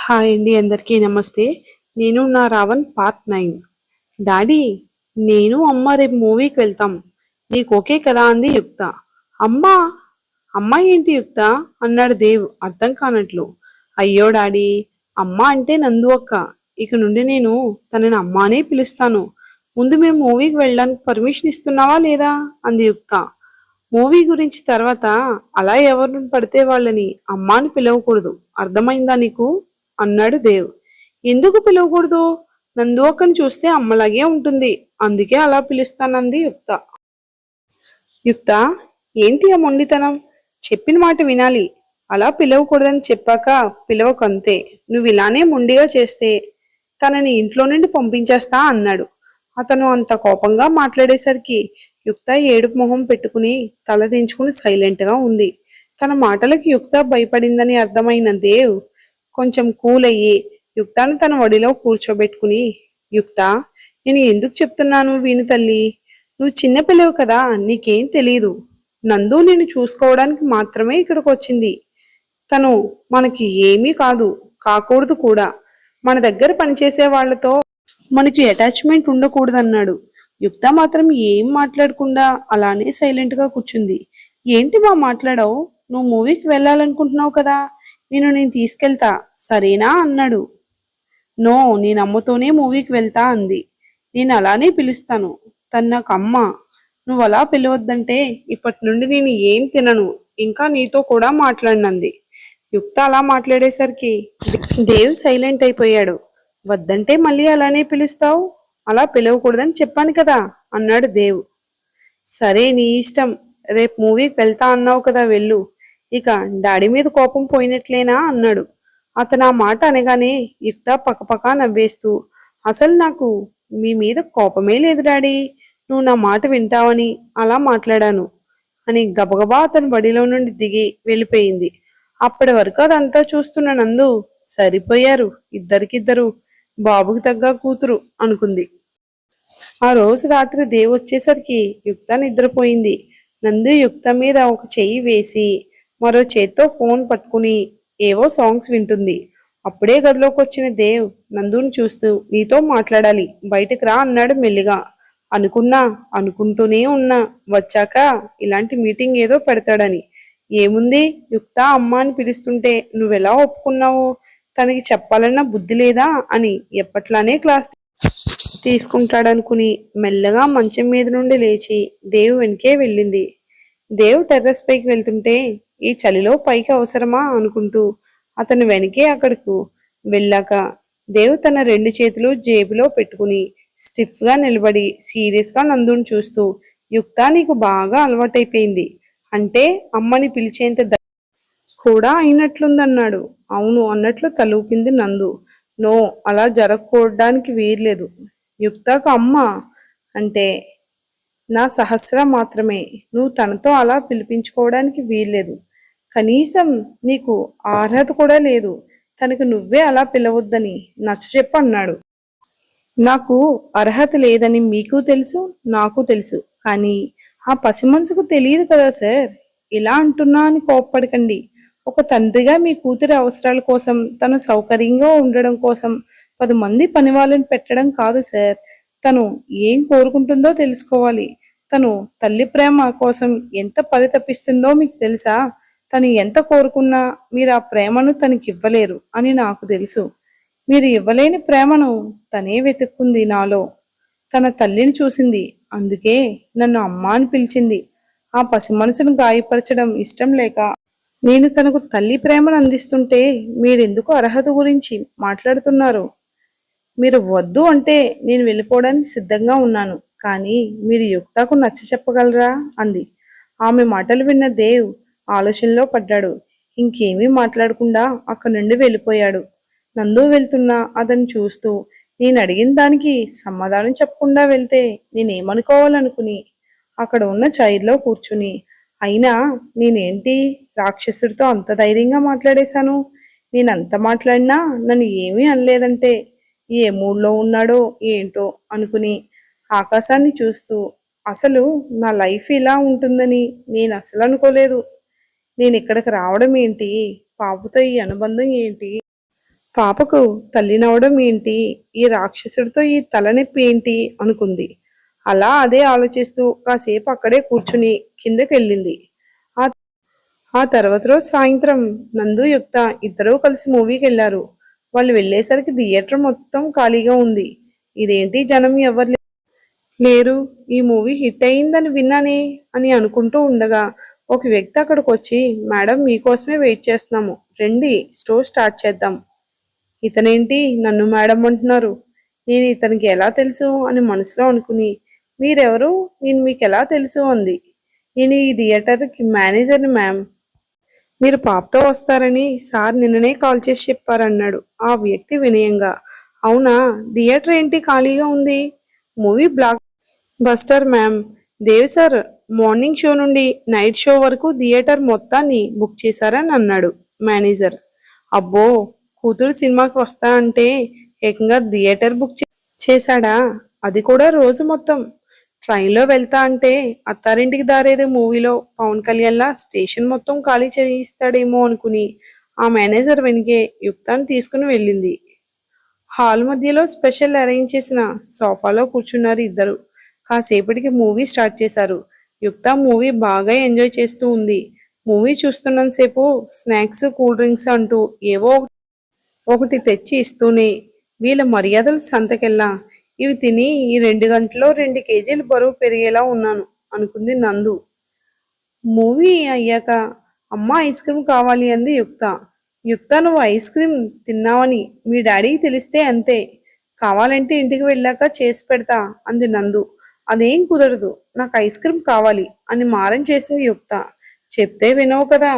Hi అండి, అందరికీ నమస్తే. నేను నా రావణ్ పార్ట్ 9. డాడీ, నేను అమ్మ రేపు మూవీకి వెళ్తాం. నీకు ఓకే కదా అంది యుక్త. అమ్మా, అమ్మ ఏంటి యుక్త అన్నాడు దేవ్ అర్థం కానట్లు. అయ్యో డాడీ, అమ్మ అంటే నందు అక్క. ఇక నుండి నేను తనని అమ్మానే పిలుస్తాను. ముందు మేము మూవీకి వెళ్ళడానికి పర్మిషన్ ఇస్తున్నావా లేదా అంది యుక్త. మూవీ గురించి తర్వాత అలా ఎవరిని పడితే వాళ్ళని అమ్మా అని పిలవకూడదు, అర్థమైందా నీకు అన్నాడు దేవ్. ఎందుకు పిలవకూడదు? నందు అక్కని చూస్తే అమ్మలాగే ఉంటుంది, అందుకే అలా పిలుస్తానంది యుక్త. యుక్త, ఏంటి ఆ మొండితనం? చెప్పిన మాట వినాలి. అలా పిలవకూడదని చెప్పాక పిలవకంతే. నువ్వు ఇలానే మొండిగా చేస్తే తనని ఇంట్లో నుండి పంపించేస్తా అన్నాడు. అతను అంత కోపంగా మాట్లాడేసరికి యుక్త ఏడుపు మొహం పెట్టుకుని తల దించుకుని సైలెంట్గా ఉంది. తన మాటలకు యుక్త భయపడిందని అర్థమైన దేవ్ కొంచెం కూల్ అయ్యి యుక్తాను తన ఒడిలో కూర్చోబెట్టుకుని, యుక్త, నేను ఎందుకు చెప్తున్నాను వీని తల్లి, నువ్వు చిన్నపిల్లవు కదా, నీకేం తెలీదు. నందు నిన్ను చూసుకోవడానికి మాత్రమే ఇక్కడికి వచ్చింది. తను మనకి ఏమీ కాదు, కాకూడదు కూడా. మన దగ్గర పనిచేసే వాళ్లతో మనకి అటాచ్మెంట్ ఉండకూడదన్నాడు. యుక్త మాత్రం ఏం మాట్లాడకుండా అలానే సైలెంట్ గా కూర్చుంది. ఏంటి మా మాట్లాడావు? నువ్వు మూవీకి వెళ్ళాలనుకుంటున్నావు కదా, నేను తీసుకెళ్తా సరేనా అన్నాడు. నో, నేను అమ్మతోనే మూవీకి వెళ్తా అంది. నేను అలానే పిలుస్తాను, తను నాకు అమ్మ. నువ్వు అలా పిలవద్దంటే ఇప్పటి నుండి నేను ఏం తినను, ఇంకా నీతో కూడా మాట్లాడినంది. యుక్త అలా మాట్లాడేసరికి దేవ్ సైలెంట్ అయిపోయాడు. వద్దంటే మళ్ళీ అలానే పిలుస్తావు? అలా పిలవకూడదని చెప్పాను కదా అన్నాడు దేవ్. సరే నీ ఇష్టం, రేపు మూవీకి వెళ్తా అన్నావు కదా, వెళ్ళు. ఇక డాడీ మీద కోపం పోయినట్లేనా అన్నాడు. అతను ఆ మాట అనగానే యుక్త పకపకా నవ్వేస్తూ, అసలు నాకు మీ మీద కోపమే లేదు డాడీ, నువ్వు నా మాట వింటావని అలా మాట్లాడాను అని గబగబా అతని బడిలో నుండి దిగి వెళ్ళిపోయింది. అప్పటి వరకు అదంతా చూస్తున్న నందు, సరిపోయారు ఇద్దరికిద్దరు, బాబుకి తగ్గ కూతురు అనుకుంది. ఆ రోజు రాత్రి దేవ్ వచ్చేసరికి యుక్త నిద్రపోయింది. నందు యుక్త మీద ఒక చెయ్యి వేసి మరో చేత్తో ఫోన్ పట్టుకుని ఏవో సాంగ్స్ వింటుంది. అప్పుడే గదిలోకి వచ్చిన దేవ్ నందుని చూస్తూ, నీతో మాట్లాడాలి, బయటకు రా అన్నాడు మెల్లిగా. అనుకుంటూనే ఉన్నా వచ్చాక ఇలాంటి మీటింగ్ ఏదో పెడతాడని. ఏముంది, యుక్త అమ్మ అని పిలుస్తుంటే నువ్వెలా ఒప్పుకున్నావు? తనకి చెప్పాలన్న బుద్ధి లేదా అని ఎప్పట్లానే క్లాస్ తీసుకుంటాడనుకుని మెల్లగా మంచం మీద నుండి లేచి దేవ్ వెనకే వెళ్ళింది. దేవ్ టెర్రస్ పైకి వెళ్తుంటే ఈ చలిలో పైకి అవసరమా అనుకుంటూ అతను వెనకే అక్కడకు వెళ్ళాక దేవ్ తన రెండు చేతులు జేబులో పెట్టుకుని స్టిఫ్ గా నిలబడి సీరియస్ గా నందుని చూస్తూ, యుక్త, నీకు బాగా అలవాటైపోయింది అంటే అమ్మని పిలిచేంత కూడా అయినట్లుందన్నాడు. అవును అన్నట్లు తలూపింది నందు. నో, అలా జరగకూడడానికి వీల్లేదు. యుక్తకు అమ్మ అంటే నా సహస్ర మాత్రమే, నువ్వు తనతో అలా పిలిపించుకోవడానికి వీల్లేదు. కనీసం నీకు అర్హత కూడా లేదు. తనకు నువ్వే అలా పిలవద్దని నచ్చచెప్పు అన్నాడు. నాకు అర్హత లేదని మీకు తెలుసు, నాకు తెలుసు, కానీ ఆ పసి మనసుకు తెలియదు కదా సార్. ఇలా అంటున్నా అని కోప్పడకండి. ఒక తండ్రిగా మీ కూతురి అవసరాల కోసం, తను సౌకర్యంగా ఉండడం కోసం 10 మంది పని వాళ్ళని పెట్టడం కాదు సార్. తను ఏం కోరుకుంటుందో తెలుసుకోవాలి. తను తల్లి ప్రేమ కోసం ఎంత పరితపిస్తుందో మీకు తెలుసా? తను ఎంత కోరుకున్నా మీరు ఆ ప్రేమను తనకి ఇవ్వలేరు అని నాకు తెలుసు. మీరు ఇవ్వలేని ప్రేమను తనే వెతుక్కుంది నాలో. తన తల్లిని చూసింది, అందుకే నన్ను అమ్మ అని పిలిచింది. ఆ పసి మనసును గాయపరచడం ఇష్టం లేక నేను తనకు తల్లి ప్రేమను అందిస్తుంటే మీరెందుకు అర్హత గురించి మాట్లాడుతున్నారు? మీరు వద్దు అంటే నేను వెళ్ళిపోవడానికి సిద్ధంగా ఉన్నాను, కానీ మీరు యుక్తకు నచ్చ చెప్పగలరా అంది. ఆమె మాటలు విన్న దేవ్ ఆలోచనలో పడ్డాడు. ఇంకేమీ మాట్లాడకుండా అక్కడి నుండి వెళ్ళిపోయాడు. నందు వెళ్తున్నా అతను చూస్తూ, నేను అడిగిన దానికి సమాధానం చెప్పకుండా వెళ్తే నేనేమనుకోవాలనుకుని అక్కడ ఉన్న చైర్లో కూర్చుని, అయినా నేనేంటి రాక్షసుడితో అంత ధైర్యంగా మాట్లాడేశాను? నేనంత మాట్లాడినా నన్ను ఏమీ అనలేదంటే ఏ మూడ్లో ఉన్నాడో ఏంటో అనుకుని ఆకాశాన్ని చూస్తూ, అసలు నా లైఫ్ ఇలా ఉంటుందని నేను అసలు అనుకోలేదు. నేను ఇక్కడికి రావడం ఏంటి? పాపుతో ఈ అనుబంధం ఏంటి? పాపకు తల్లినవడం ఏంటి, ఈ రాక్షసుడితో ఈ తలనొప్పి ఏంటి అనుకుంది. అలా అదే ఆలోచిస్తూ కాసేపు అక్కడే కూర్చుని కిందకెళ్ళింది. ఆ ఆ తర్వాత రోజు సాయంత్రం నందు యుక్త ఇద్దరూ కలిసి మూవీకి వెళ్ళారు. వాళ్ళు వెళ్ళేసరికి థియేటర్ మొత్తం ఖాళీగా ఉంది. ఇదేంటి జనం ఎవరు లేరు, ఈ మూవీ హిట్ అయిందని విన్నానే అని అనుకుంటూ ఉండగా ఒక వ్యక్తి అక్కడికి వచ్చి, మేడం మీకోసమే వెయిట్ చేస్తున్నాము, రండి స్టోర్ స్టార్ట్ చేద్దాం. ఇతనేంటి నన్ను మేడం అంటున్నారు, నేను ఇతనికి ఎలా తెలుసు అని మనసులో అనుకుని, మీరెవరు, నేను మీకు ఎలా తెలుసు అంది. నేను ఈ థియేటర్కి మేనేజర్ని మ్యామ్, మీరు పాపతో వస్తారని సార్ నిన్ననే కాల్ చేసి చెప్పారన్నాడు ఆ వ్యక్తి వినయంగా. అవునా, థియేటర్ ఏంటి ఖాళీగా ఉంది, movie blockbuster ma'am. Dev sir morning show నుండి నైట్ షో వరకు థియేటర్ మొత్తాన్ని బుక్ చేశారని అన్నాడు మేనేజర్. అబ్బో, కూతురు సినిమాకి వస్తా అంటే ఏకంగా థియేటర్ బుక్ చేశాడా, అది కూడా రోజు మొత్తం. ట్రైన్లో వెళ్తా అంటే అత్తారింటికి దారేది మూవీలో పవన్ కళ్యాణ్లా స్టేషన్ మొత్తం ఖాళీ చేయిస్తాడేమో అనుకుని ఆ మేనేజర్ వెనుకే యుక్తాన్ని తీసుకుని వెళ్ళింది. హాల్ మధ్యలో స్పెషల్ అరేంజ్ చేసిన సోఫాలో కూర్చున్నారు ఇద్దరు. కాసేపటికి మూవీ స్టార్ట్ చేశారు. యుక్త మూవీ బాగా ఎంజాయ్ చేస్తూ ఉంది. మూవీ చూస్తున్నంతసేపు స్నాక్స్ కూల్ డ్రింక్స్ అంటూ ఏవో ఒకటి తెచ్చి ఇస్తూనే, వీళ్ళ మర్యాదలు సంతకెళ్ళా, ఇవి తిని ఈ 2 గంటల్లో 2 కేజీలు బరువు పెరిగేలా ఉన్నాను అనుకుంది నందు. మూవీ అయ్యాక అమ్మ ఐస్ క్రీమ్ కావాలి అంది యుక్త. యుక్త, నువ్వు ఐస్ క్రీమ్ తిన్నావని మీ డాడీకి తెలిస్తే అంతే, కావాలంటే ఇంటికి వెళ్ళాక చేసి పెడతా అంది నందు. అదేం కుదరదు, నాకు ఐస్ క్రీమ్ కావాలి అని మారం చేసింది యుక్త. చెప్తే వినవు కదా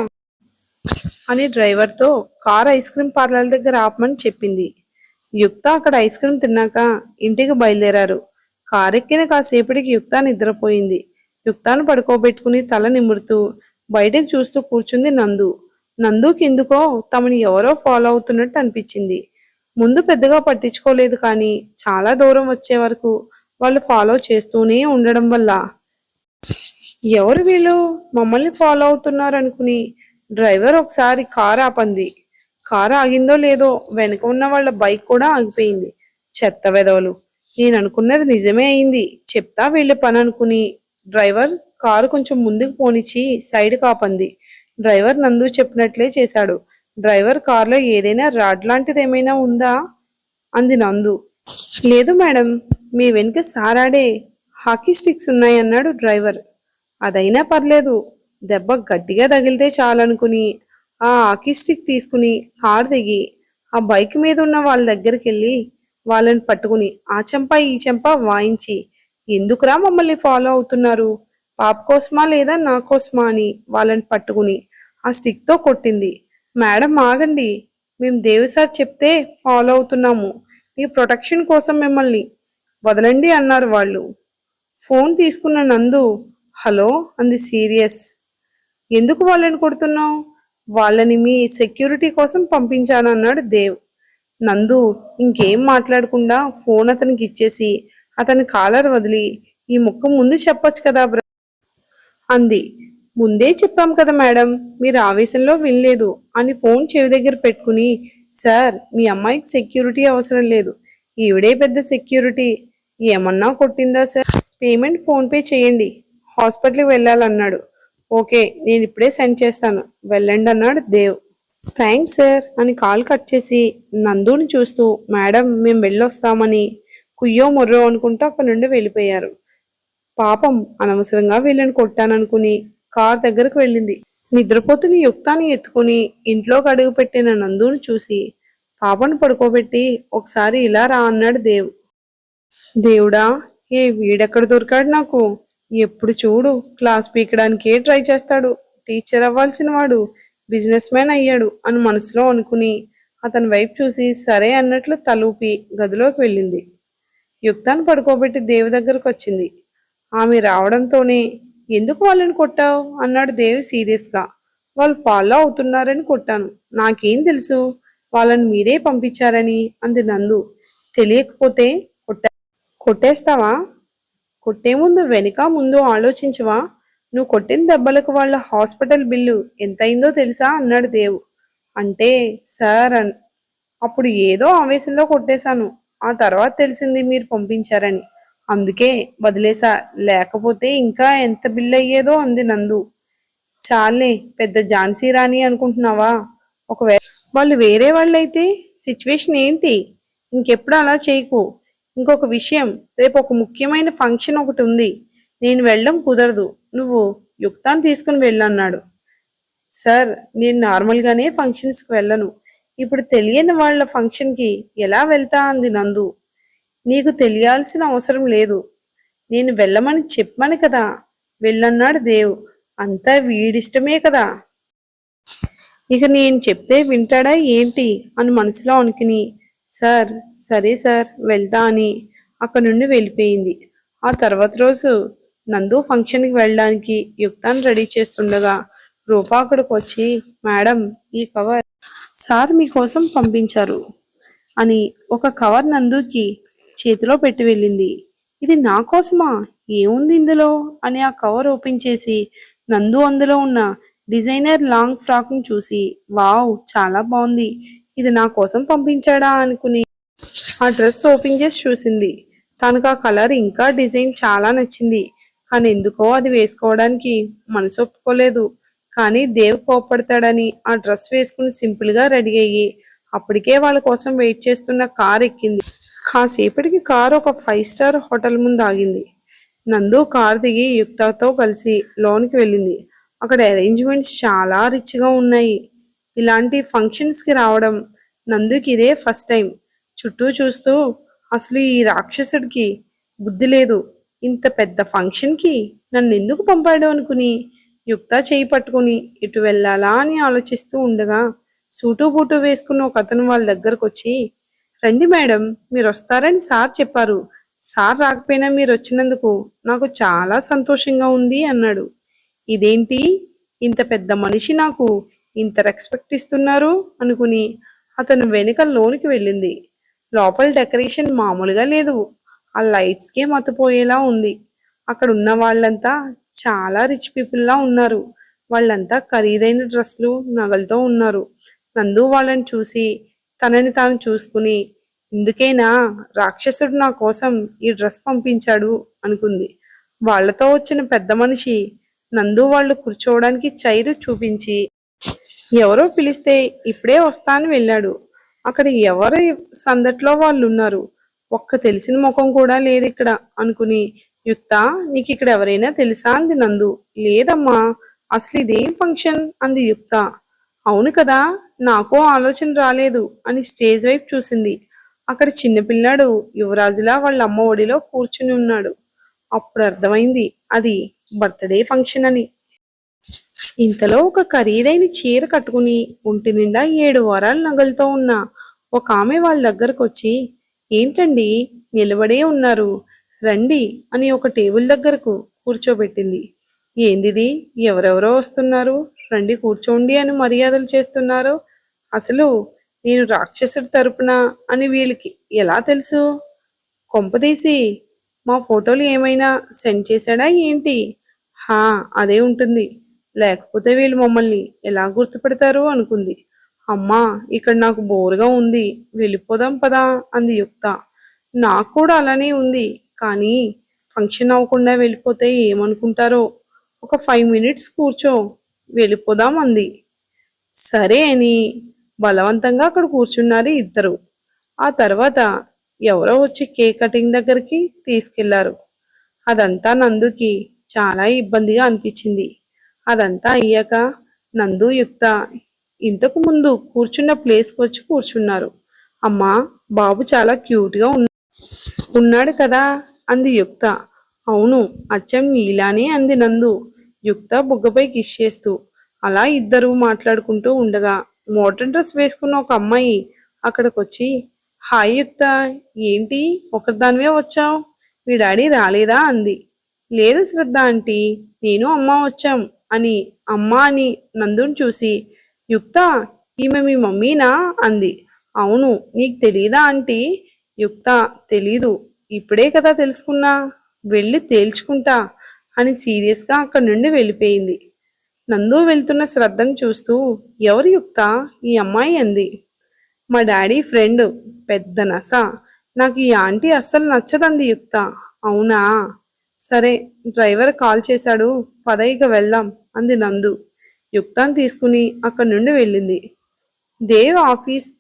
అని డ్రైవర్తో కార్ ఐస్ క్రీమ్ పార్లర్ దగ్గర ఆపమని చెప్పింది. యుక్త అక్కడ ఐస్ క్రీమ్ తిన్నాక ఇంటికి బయలుదేరారు. కారెక్కిన కాసేపటికి యుక్త నిద్రపోయింది. యుక్తాను పడుకోబెట్టుకుని తల నిమురుతూ బయటకు చూస్తూ కూర్చుంది నందు. నందుకి ఎందుకో తమని ఎవరో ఫాలో అవుతున్నట్టు అనిపించింది. ముందు పెద్దగా పట్టించుకోలేదు, కానీ చాలా దూరం వచ్చే వరకు వాళ్ళు ఫాలో చేస్తూనే ఉండడం వల్ల ఎవరు వీళ్ళు మమ్మల్ని ఫాలో అవుతున్నారు అనుకుని డ్రైవర్ ఒకసారి కారు ఆపంది. కారు ఆగిందో లేదో వెనక ఉన్న వాళ్ళ బైక్ కూడా ఆగిపోయింది. చెత్త వెదవలు, నేను అనుకున్నది నిజమే అయింది, చెప్తా వీళ్ళ పని అనుకుని డ్రైవర్ కారు కొంచెం ముందుకు పోనిచ్చి సైడ్ కాపంది. డ్రైవర్ నందు చెప్పినట్లే చేశాడు. డ్రైవర్ కారులో ఏదైనా రాడ్ లాంటిది ఏమైనా ఉందా అంది నందు. లేదు మేడం, మీ వెనుక సారాడే హాకీ స్టిక్స్ ఉన్నాయన్నాడు డ్రైవర్. అదైనా పర్లేదు, దెబ్బ గట్టిగా తగిలితే చాలనుకుని ఆ హాకీ స్టిక్ తీసుకుని కారు దిగి ఆ బైక్ మీద ఉన్న వాళ్ళ దగ్గరికి వెళ్ళి వాళ్ళని పట్టుకుని ఆ చెంప ఈ చెంప వాయించి, ఎందుకురా మమ్మల్ని ఫాలో అవుతున్నారు, పాప కోసమా లేదా నా కోసమా అని వాళ్ళని పట్టుకుని ఆ స్టిక్తో కొట్టింది. మేడం ఆగండి, మేము దేవి సార్ చెప్తే ఫాలో అవుతున్నాము, మీ ప్రొటెక్షన్ కోసం మిమ్మల్ని వదలండి అన్నారు వాళ్ళు. ఫోన్ తీసుకున్న నందు హలో అంది సీరియస్. ఎందుకు వాళ్ళని కొడుతున్నావు, వాళ్ళని మీ సెక్యూరిటీ కోసం పంపించానన్నాడు దేవ్. నందు ఇంకేం మాట్లాడకుండా ఫోన్ అతనికి ఇచ్చేసి అతని కాలర్ వదిలి, ఈ ముక్క ముందు చెప్పొచ్చు కదా అంది. ముందే చెప్పాం కదా మేడం, మీరు ఆవేశంలో వినలేదు అని ఫోన్ చెవి దగ్గర పెట్టుకుని, సార్ మీ అమ్మాయికి సెక్యూరిటీ అవసరం లేదు, ఈవిడే పెద్ద సెక్యూరిటీ, ఏమన్నా కొట్టిందా సార్, పేమెంట్ ఫోన్పే చేయండి, హాస్పిటల్కి వెళ్ళాలన్నాడు. ఓకే, నేను ఇప్పుడే సెండ్ చేస్తాను, వెళ్ళండి అన్నాడు దేవ్. థ్యాంక్స్ సార్ అని కాల్ కట్ చేసి నందుని చూస్తూ, మేడం మేము వెళ్ళొస్తామని కుయ్యో మొర్రో అనుకుంటూ అక్కడి నుండి వెళ్ళిపోయారు. పాపం అనవసరంగా వీళ్ళని కొట్టాననుకుని కార్ దగ్గరకు వెళ్ళింది. నిద్రపోతున్న యుక్తాన్ని ఎత్తుకుని ఇంట్లోకి అడుగు పెట్టిన నందుని చూసి పాపను పడుకోబెట్టి ఒకసారి ఇలా రా అన్నాడు దేవ్. దేవుడా, ఏ వీడెక్కడ దొరికాడు నాకు, ఎప్పుడు చూడు క్లాస్ పీకడానికే ట్రై చేస్తాడు, టీచర్ అవ్వాల్సిన వాడు బిజినెస్ మ్యాన్ అయ్యాడు అని మనసులో అనుకుని అతని వైపు చూసి సరే అన్నట్లు తలూపి గదిలోకి వెళ్ళింది. యుక్తాన్ని పడుకోబెట్టి దేవి దగ్గరకు వచ్చింది. ఆమె రావడంతోనే ఎందుకు వాళ్ళని కొట్టావు అన్నాడు దేవి సీరియస్గా. వాళ్ళు ఫాలో అవుతున్నారని కొట్టాను, నాకేం తెలుసు వాళ్ళని మీరే పంపించారని అంది నందు. తెలియకపోతే కొట్టేస్తావా, కొట్టే ముందు వెనుక ముందు ఆలోచించవా, నువ్వు కొట్టిన దెబ్బలకు వాళ్ళ హాస్పిటల్ బిల్లు ఎంతయిందో తెలుసా అన్నాడు దేవు. అంటే సార్ అప్పుడు ఏదో ఆవేశంలో కొట్టేశాను. ఆ తర్వాత తెలిసింది మీరు పంపించారని. అందుకే వదిలేసా. లేకపోతే ఇంకా ఎంత బిల్ అయ్యేదో అంది నందు. చాలే, పెద్ద ఝాన్సీ రాణి అనుకుంటున్నావా? ఒకవేళ వాళ్ళు వేరే వాళ్ళైతే సిచ్యువేషన్ ఏంటి? ఇంకెప్పుడు అలా చేయకు. ఇంకొక విషయం, రేపు ఒక ముఖ్యమైన ఫంక్షన్ ఒకటి ఉంది. నేను వెళ్ళడం కుదరదు. నువ్వు యుక్తాన్ని తీసుకుని వెళ్ళన్నాడు. సార్, నేను నార్మల్గానే ఫంక్షన్స్కి వెళ్ళను. ఇప్పుడు తెలియని వాళ్ళ ఫంక్షన్కి ఎలా వెళ్తా అంది నందు. నీకు తెలియాల్సిన అవసరం లేదు. నేను వెళ్ళమని చెప్పమని కదా వెళ్ళన్నాడు దేవ్. అంతా వీడిష్టమే కదా. ఇక నేను చెప్తే వింటాడా ఏంటి అని మనసులో అనుకుని, సార్, సరే సార్, వెళ్తా అని అక్కడి నుండి వెళ్ళిపోయింది. ఆ తర్వాత రోజు నందు ఫంక్షన్కి వెళ్ళడానికి యుక్తాన్ని రెడీ చేస్తుండగా రూపా అక్కడికి వచ్చి, మేడం, ఈ కవర్ సార్ మీకోసం పంపించారు అని ఒక కవర్ నందుకి చేతిలో పెట్టి వెళ్ళింది. ఇది నా కోసమా? ఏముంది ఇందులో అని ఆ కవర్ ఓపెన్ చేసి నందు అందులో ఉన్న డిజైనర్ లాంగ్ ఫ్రాక్ ను చూసి, వావ్, చాలా బాగుంది, ఇది నా కోసం పంపించాడా అనుకుని ఆ డ్రెస్ ఓపెన్ చేసి చూసింది. తనకు ఆ కలర్ ఇంకా డిజైన్ చాలా నచ్చింది. కానీ ఎందుకో అది వేసుకోవడానికి మనసు ఒప్పుకోలేదు. కానీ దేవ్ కోపడతాడని ఆ డ్రెస్ వేసుకుని సింపుల్ గా రెడీ అయ్యి అప్పటికే వాళ్ళ కోసం వెయిట్ చేస్తున్న కార్ ఎక్కింది. కాసేపటికి కార్ ఒక 5 స్టార్ హోటల్ ముందు ఆగింది. నందు కార్ దిగి యుక్తతో కలిసి లోనికి వెళ్ళింది. అక్కడ అరేంజ్మెంట్స్ చాలా రిచ్ గా ఉన్నాయి. ఇలాంటి ఫంక్షన్స్ కి రావడం నందుకి ఇదే ఫస్ట్ టైం. చుట్టూ చూస్తూ, అసలు ఈ రాక్షసుడికి బుద్ధి లేదు, ఇంత పెద్ద ఫంక్షన్ కి నన్ను ఎందుకు పంపాడు అనుకుని యుక్త చేయి పట్టుకుని ఇటు వెళ్ళాలా అని ఆలోచిస్తూ ఉండగా సూటు బూటు వేసుకున్న ఒక అతను వాళ్ళ దగ్గరకు వచ్చి, రండి మేడం, మీరు వస్తారని సార్ చెప్పారు. సార్ రాకపోయినా మీరు వచ్చినందుకు నాకు చాలా సంతోషంగా ఉంది అన్నాడు. ఇదేంటి, ఇంత పెద్ద మనిషి నాకు ఇంత రెస్పెక్ట్ ఇస్తున్నారు అనుకుని అతను వెనుక లోనికి వెళ్ళింది. లోపల డెకరేషన్ మామూలుగా లేదు. ఆ లైట్స్కే మతిపోయేలా ఉంది. అక్కడ ఉన్న వాళ్ళంతా చాలా రిచ్ పీపుల్ లా ఉన్నారు. వాళ్ళంతా ఖరీదైన డ్రెస్లు, నగలతో ఉన్నారు. నందు వాళ్ళని చూసి తనని తాను చూసుకుని, ఇందుకేనా రాక్షసుడు నా కోసం ఈ డ్రెస్ పంపించాడు అనుకుంది. వాళ్లతో వచ్చిన పెద్ద మనిషి నందు వాళ్ళు కూర్చోవడానికి చైరు చూపించి ఎవరో పిలిస్తే ఇప్పుడే వస్తా అని వెళ్ళాడు. అక్కడ ఎవరు సందట్లో వాళ్ళు ఉన్నారు. ఒక్క తెలిసిన ముఖం కూడా లేదు ఇక్కడ అనుకుని, యుక్త, నీకు ఇక్కడ ఎవరైనా తెలుసా అంది నందు. లేదమ్మా, అసలు ఇదేం ఫంక్షన్ అంది యుక్త. అవును కదా, నాకు ఆలోచన రాలేదు అని స్టేజ్ వైపు చూసింది. అక్కడ చిన్నపిల్లాడు యువరాజులా వాళ్ళ అమ్మ ఒడిలో కూర్చుని ఉన్నాడు. అప్పుడు అర్థమైంది అది బర్త్డే ఫంక్షన్ అని. ఇంతలో ఒక ఖరీదైన చీర కట్టుకుని ఒంటి నిండా 7 వారాల నగలతో ఉన్న ఒక ఆమె వాళ్ళ దగ్గరకు వచ్చి, ఏంటండి నిలబడే ఉన్నారు, రండి అని ఒక టేబుల్ దగ్గరకు కూర్చోబెట్టింది. ఏందిది, ఎవరెవరో వస్తున్నారు, రండి కూర్చోండి అని మర్యాదలు చేస్తున్నారు. అసలు నేను రాక్షసుడి తరపున అని వీళ్ళకి ఎలా తెలుసు? కొంపదీసి మా ఫోటోలు ఏమైనా సెండ్ చేశాడా ఏంటి? హా, అదే ఉంటుంది. లేకపోతే వీళ్ళు మమ్మల్ని ఎలా గుర్తుపెడతారు అనుకుంది. అమ్మా, ఇక్కడ నాకు బోరుగా ఉంది, వెళ్ళిపోదాం పదా అంది యుక్త. నాకు కూడా అలానే ఉంది, కానీ ఫంక్షన్ అవ్వకుండా వెళ్ళిపోతే ఏమనుకుంటారో. ఒక 5 మినిట్స్ కూర్చో, వెళ్ళిపోదాం అంది. సరే అని బలవంతంగా అక్కడ కూర్చున్నారు ఇద్దరు. ఆ తర్వాత ఎవరో వచ్చి కేక్ కటింగ్ దగ్గరికి తీసుకెళ్లారు. అదంతా నందుకి చాలా ఇబ్బందిగా అనిపించింది. అదంతా అయ్యాక నందు, యుక్త ఇంతకు ముందు కూర్చున్న ప్లేస్కి వచ్చి కూర్చున్నారు. అమ్మా, బాబు చాలా క్యూట్గా ఉన్నాడు కదా అంది యుక్త. అవును, అచ్చం నీలానే అంది నందు యుక్త బుగ్గపై కిస్ చేస్తూ. అలా ఇద్దరు మాట్లాడుకుంటూ ఉండగా మోడర్న్ డ్రెస్ వేసుకున్న ఒక అమ్మాయి అక్కడికొచ్చి, హాయ్ యుక్త, ఏంటి ఒకరిదానివే వచ్చావు, మీ డాడీ రాలేదా అంది. లేదు శ్రద్ధ ఆంటీ, నేను అమ్మ వచ్చాం అని అమ్మ అని నందుని చూసి, యుక్త, ఈమె మీ మమ్మీనా అంది. అవును, నీకు తెలీదా ఆంటీ? యుక్త, తెలీదు, ఇప్పుడే కదా తెలుసుకున్నా, వెళ్ళి తేల్చుకుంటా అని సీరియస్గా అక్కడి నుండి వెళ్ళిపోయింది. నందు వెళ్తున్న శ్రద్ధను చూస్తూ, ఎవరు యుక్త, ఈ అమ్మాయి అంది. మా డాడీ ఫ్రెండ్, పెద్ద నస. నాకు ఈ ఆంటీ అస్సలు నచ్చదంది యుక్త. అవునా, సరే, డ్రైవర్ కాల్ చేశాడు, పద ఇక వెళ్దాం అంది నందు. యుక్తాన్ని తీసుకుని అక్కడి నుండి వెళ్ళింది. దేవ్ ఆఫీస్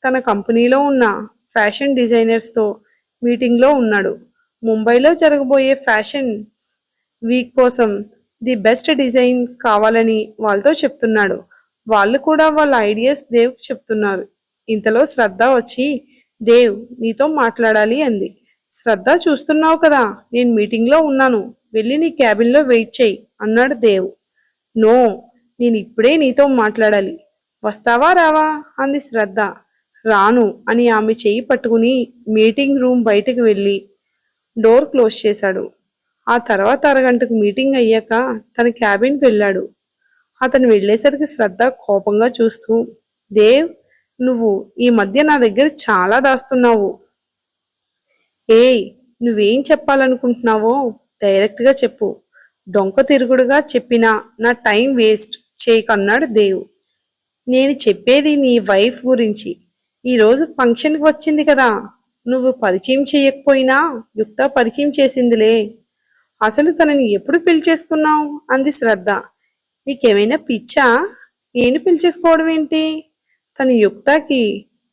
తన కంపెనీలో ఉన్న ఫ్యాషన్ డిజైనర్స్తో మీటింగ్లో ఉన్నాడు. ముంబైలో జరగబోయే ఫ్యాషన్ వీక్ కోసం ది బెస్ట్ డిజైన్ కావాలని వాళ్ళతో చెప్తున్నాడు. వాళ్ళు కూడా వాళ్ళ ఐడియాస్ దేవ్కి చెప్తున్నారు. ఇంతలో శ్రద్ధ వచ్చి, దేవ్ నీతో మాట్లాడాలి అంది. శ్రద్ధ, చూస్తున్నావు కదా నేను మీటింగ్లో ఉన్నాను, వెళ్ళి నీ క్యాబిన్లో వెయిట్ చేయి అన్నాడు దేవ్. నో, నేను ఇప్పుడే నీతో మాట్లాడాలి, వస్తావా రావా అంది శ్రద్ధ. రాను అని ఆమె చెయ్యి పట్టుకుని మీటింగ్ రూమ్ బయటకు వెళ్ళి డోర్ క్లోజ్ చేశాడు. ఆ తర్వాత అరగంటకు మీటింగ్ అయ్యాక తన క్యాబిన్కి వెళ్ళాడు. అతను వెళ్ళేసరికి శ్రద్ధ కోపంగా చూస్తూ, దేవ్, నువ్వు ఈ మధ్య నా దగ్గర చాలా దాస్తున్నావు. ఏయ్, నువ్వేం చెప్పాలనుకుంటున్నావో డైరెక్ట్గా చెప్పు. డొంక తిరుగుడుగా చెప్పినా నా టైం వేస్ట్ చేయకన్నాడు దేవ్. నేను చెప్పేది నీ వైఫ్ గురించి. ఈరోజు ఫంక్షన్కి వచ్చింది కదా, నువ్వు పరిచయం చేయకపోయినా యుక్త పరిచయం చేసిందిలే. అసలు తనని ఎప్పుడు పెళ్లి చేసుకున్నావు అంది శ్రద్ధ. నీకేమైనా పిచ్చా? నేను పెళ్లి చేసుకోవడం ఏంటి? తన యుక్తకి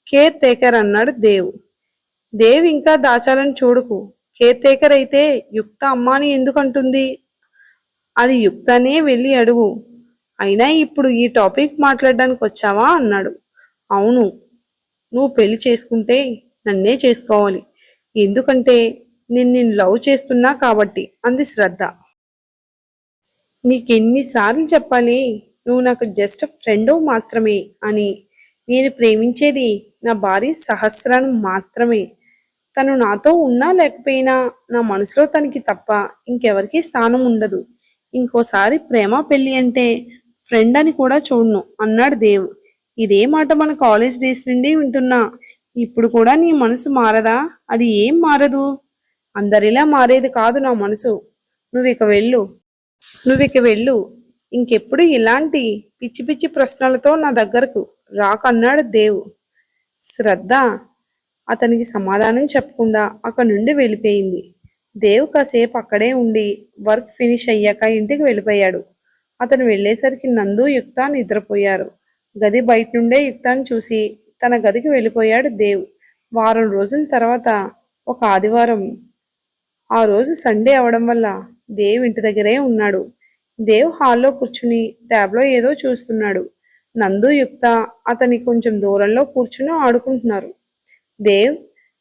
కేర్ టేకర్ అన్నాడు దేవ్. దేవ్, ఇంకా దాచాలని చూడకు. కేర్ టేకర్ అయితే యుక్త అమ్మాని ఎందుకంటుంది? అది యుక్తనే వెళ్ళి అడుగు. అయినా ఇప్పుడు ఈ టాపిక్ మాట్లాడడానికి వచ్చావా అన్నాడు. అవును, నువ్వు పెళ్లి చేసుకుంటే నన్నే చేసుకోవాలి, ఎందుకంటే నేను లవ్ చేస్తున్నా కాబట్టి అంది శ్రద్ధ. నీకెన్నిసార్లు చెప్పాలి, నువ్వు నాకు జస్ట్ ఫ్రెండ్ మాత్రమే అని. నేను ప్రేమించేది నా భార్య సహస్రాన్ని మాత్రమే. తను నాతో ఉన్నా లేకపోయినా నా మనసులో తనకి తప్ప ఇంకెవరికి స్థానం ఉండదు. ఇంకోసారి ప్రేమ పెళ్లి అంటే ఫ్రెండ్ అని కూడా చూడను అన్నాడు దేవ్. ఇదే మాట మన కాలేజ్ డేస్ నుండి వింటున్నా. ఇప్పుడు కూడా నీ మనసు మారదా? అది ఏం మారదు. అందరిలా మారేది కాదు నా మనసు. నువ్విక వెళ్ళు, నువ్విక వెళ్ళు. ఇంకెప్పుడు ఇలాంటి పిచ్చి పిచ్చి ప్రశ్నలతో నా దగ్గరకు రాకన్నాడు దేవ్. శ్రద్ధ అతనికి సమాధానం చెప్పకుండా అక్కడి నుండి వెళ్ళిపోయింది. దేవ్ కాసేపు అక్కడే ఉండి వర్క్ ఫినిష్ అయ్యాక ఇంటికి వెళ్ళిపోయాడు. అతను వెళ్ళేసరికి నందు, యుక్త నిద్రపోయారు. గది బయట నుండే యుక్తాన్ని చూసి తన గదికి వెళ్ళిపోయాడు దేవ్. వారం రోజుల తర్వాత ఒక ఆదివారం, ఆ రోజు సండే అవడం వల్ల దేవ్ ఇంటి దగ్గరే ఉన్నాడు. దేవ్ హాల్లో కూర్చుని ట్యాబ్లో ఏదో చూస్తున్నాడు. నందు, యుక్త అతని కొంచెం దూరంలో కూర్చుని ఆడుకుంటున్నారు. దేవ్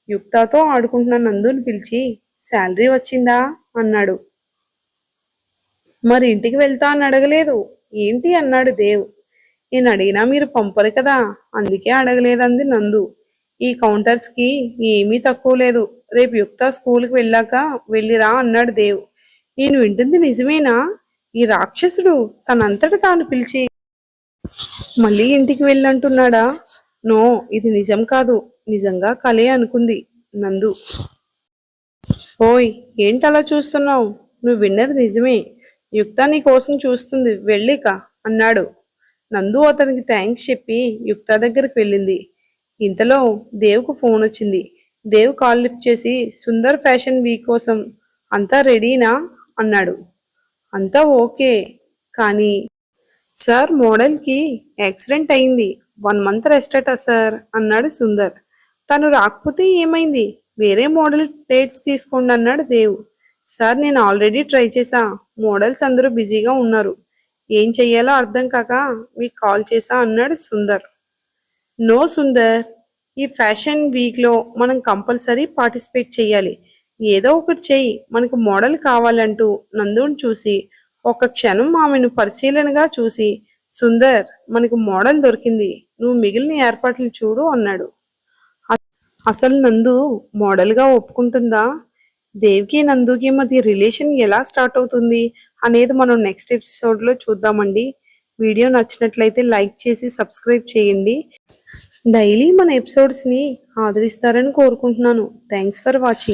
యుక్తతో ఆడుకుంటున్న నందుని పిలిచి, శాలరీ వచ్చిందా అన్నాడు. మరి ఇంటికి వెళ్తా అని అడగలేదు ఏంటి అన్నాడు దేవ్. నేను అడిగినా మీరు పంపరు కదా, అందుకే అడగలేదంది నందు. ఈ కౌంటర్స్కి ఏమీ తక్కువ లేదు. రేపు యుక్త స్కూల్కి వెళ్ళాక వెళ్ళిరా అన్నాడు దేవ్. నేను వింటుంది నిజమేనా? ఈ రాక్షసుడు తనంతట తాను పిలిచి మళ్ళీ ఇంటికి వెళ్ళంటున్నాడా? నో, ఇది నిజం కాదు, నిజంగా కలే అనుకుంది నందు. ఓయ్, ఏంటలా చూస్తున్నావు? నువ్వు విన్నది నిజమే. యుక్త నీ కోసం చూస్తుంది, వెళ్ళిక అన్నాడు. నందు అతనికి థ్యాంక్స్ చెప్పి యుక్త దగ్గరికి వెళ్ళింది. ఇంతలో దేవ్కు ఫోన్ వచ్చింది. దేవ్ కాల్ లిఫ్ట్ చేసి, సుందర్ ఫ్యాషన్ వీక్ కోసం అంతా రెడీనా అన్నాడు. అంతా ఓకే, కానీ సార్ మోడల్కి యాక్సిడెంట్ అయింది, 1 మంత్ రెస్ట్ అట సార్ అన్నాడు సుందర్. తను రాకపోతే ఏమైంది, వేరే మోడల్ డేట్స్ తీసుకోండి అన్నాడు దేవ్. సార్, నేను ఆల్రెడీ ట్రై చేశా, మోడల్స్ అందరూ బిజీగా ఉన్నారు, ఏం చెయ్యాలో అర్థం కాక మీకు కాల్ చేశా అన్నాడు సుందర్. నో సుందర్, ఈ ఫ్యాషన్ వీక్లో మనం కంపల్సరీ పార్టిసిపేట్ చేయాలి. ఏదో ఒకటి చెయ్యి, మనకు మోడల్ కావాలంటూ నందుని చూసి ఒక్క క్షణం ఆమెను పరిశీలనగా చూసి, సుందర్, మనకు మోడల్ దొరికింది, నువ్వు మిగిలిన ఏర్పాట్లు చూడు అన్నాడు. అసలు నందు మోడల్గా ఒప్పుకుంటుందా? దేవ్కి నందుకి మధ్య రిలేషన్ ఎలా స్టార్ట్ అవుతుంది అనేది మనం నెక్స్ట్ ఎపిసోడ్లో చూద్దామండి. వీడియో నచ్చినట్లయితే లైక్ చేసి సబ్స్క్రైబ్ చేయండి. డైలీ మన ఎపిసోడ్స్ని ఆదరిస్తారని కోరుకుంటున్నాను. Thanks for watching.